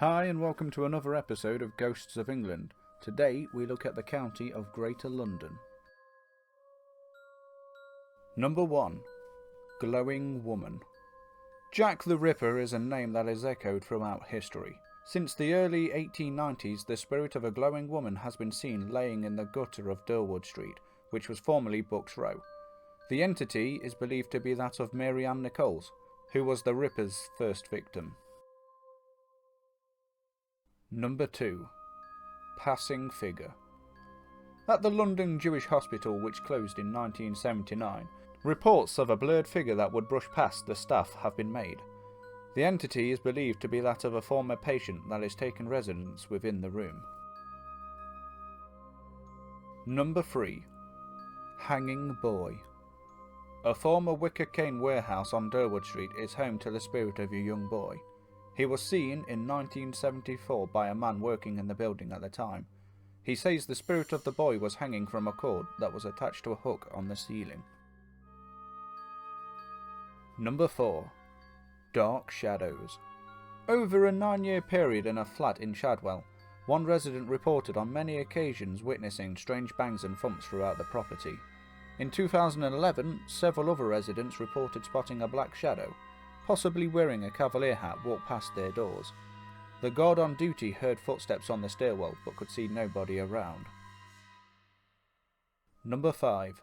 Hi and welcome to another episode of Ghosts of England. Today we look at the county of Greater London. Number 1. Glowing Woman. Jack the Ripper is a name that is echoed throughout history. Since the early 1890s, the spirit of a glowing woman has been seen laying in the gutter of Durwood Street, which was formerly Bucks Row. The entity is believed to be that of Mary Ann Nichols, who was the Ripper's first victim. Number 2. Passing Figure. At the London Jewish Hospital, which closed in 1979, reports of a blurred figure that would brush past the staff have been made. The entity is believed to be that of a former patient that has taken residence within the room. Number 3. Hanging Boy. A former wicker cane warehouse on Durwood Street is home to the spirit of a young boy. He was seen in 1974 by a man working in the building at the time. He says the spirit of the boy was hanging from a cord that was attached to a hook on the ceiling. Number 4. Dark Shadows. Over a 9-year period in a flat in Shadwell, one resident reported on many occasions witnessing strange bangs and thumps throughout the property. In 2011, several other residents reported spotting a black shadow, possibly wearing a cavalier hat, walk past their doors. The guard on duty heard footsteps on the stairwell but could see nobody around. Number 5.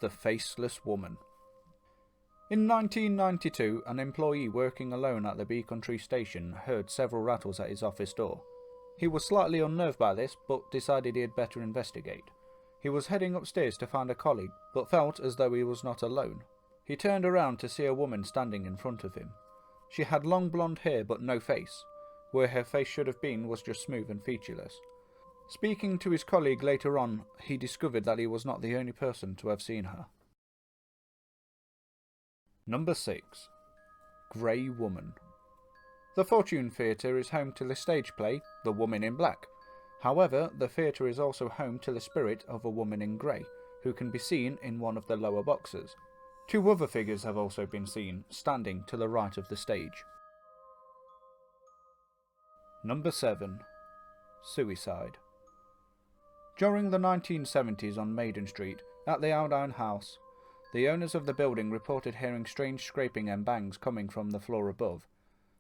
The Faceless Woman. In 1992, an employee working alone at the Beacon station heard several rattles at his office door. He was slightly unnerved by this, but decided he had better investigate. He was heading upstairs to find a colleague, but felt as though he was not alone. He turned around to see a woman standing in front of him. She had long blonde hair but no face. Where her face should have been was just smooth and featureless. Speaking to his colleague later on, he discovered that he was not the only person to have seen her. Number 6. Grey Woman. The Fortune Theatre is home to the stage play The Woman in Black. However, the theatre is also home to the spirit of a woman in grey, who can be seen in one of the lower boxes. 2 other figures have also been seen, standing to the right of the stage. Number 7. Suicide. During the 1970s on Maiden Street, at the Aldine House, the owners of the building reported hearing strange scraping and bangs coming from the floor above.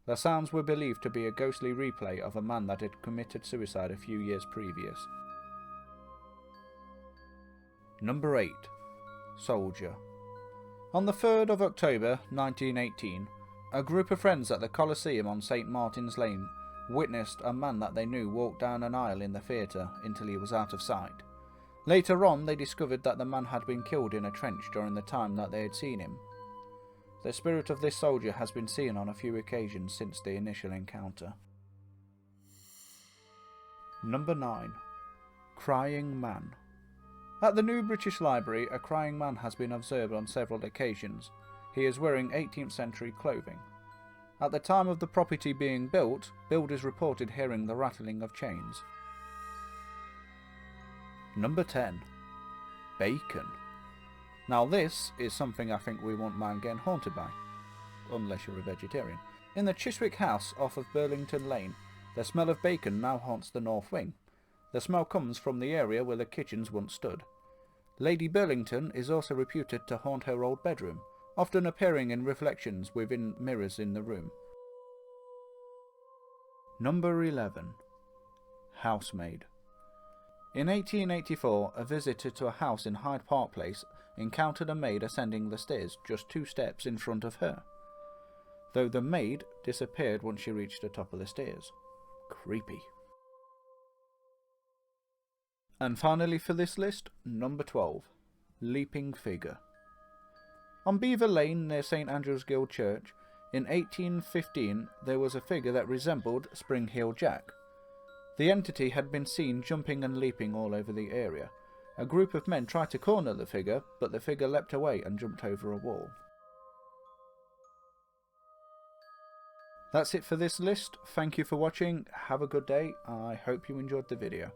The sounds were believed to be a ghostly replay of a man that had committed suicide a few years previous. Number 8. Soldier. On the 3rd of October 1918, a group of friends at the Coliseum on St Martin's Lane witnessed a man that they knew walk down an aisle in the theatre until he was out of sight. Later on, they discovered that the man had been killed in a trench during the time that they had seen him. The spirit of this soldier has been seen on a few occasions since the initial encounter. Number 9. Crying Man. At the New British Library, a crying man has been observed on several occasions. He is wearing 18th century clothing. At the time of the property being built, builders reported hearing the rattling of chains. Number 10. Bacon. Now this is something I think we won't mind getting haunted by, unless you're a vegetarian. In the Chiswick house off of Burlington Lane, the smell of bacon now haunts the north wing. The smell comes from the area where the kitchens once stood. Lady Burlington is also reputed to haunt her old bedroom, often appearing in reflections within mirrors in the room. Number 11. Housemaid. In 1884, a visitor to a house in Hyde Park Place encountered a maid ascending the stairs just 2 steps in front of her, though the maid disappeared once she reached the top of the stairs. Creepy. And finally for this list, number 12. Leaping Figure. On Beaver Lane near St Andrew's Guild Church, in 1815 there was a figure that resembled Spring Heel Jack. The entity had been seen jumping and leaping all over the area. A group of men tried to corner the figure, but the figure leapt away and jumped over a wall. That's it for this list. Thank you for watching. Have a good day. I hope you enjoyed the video.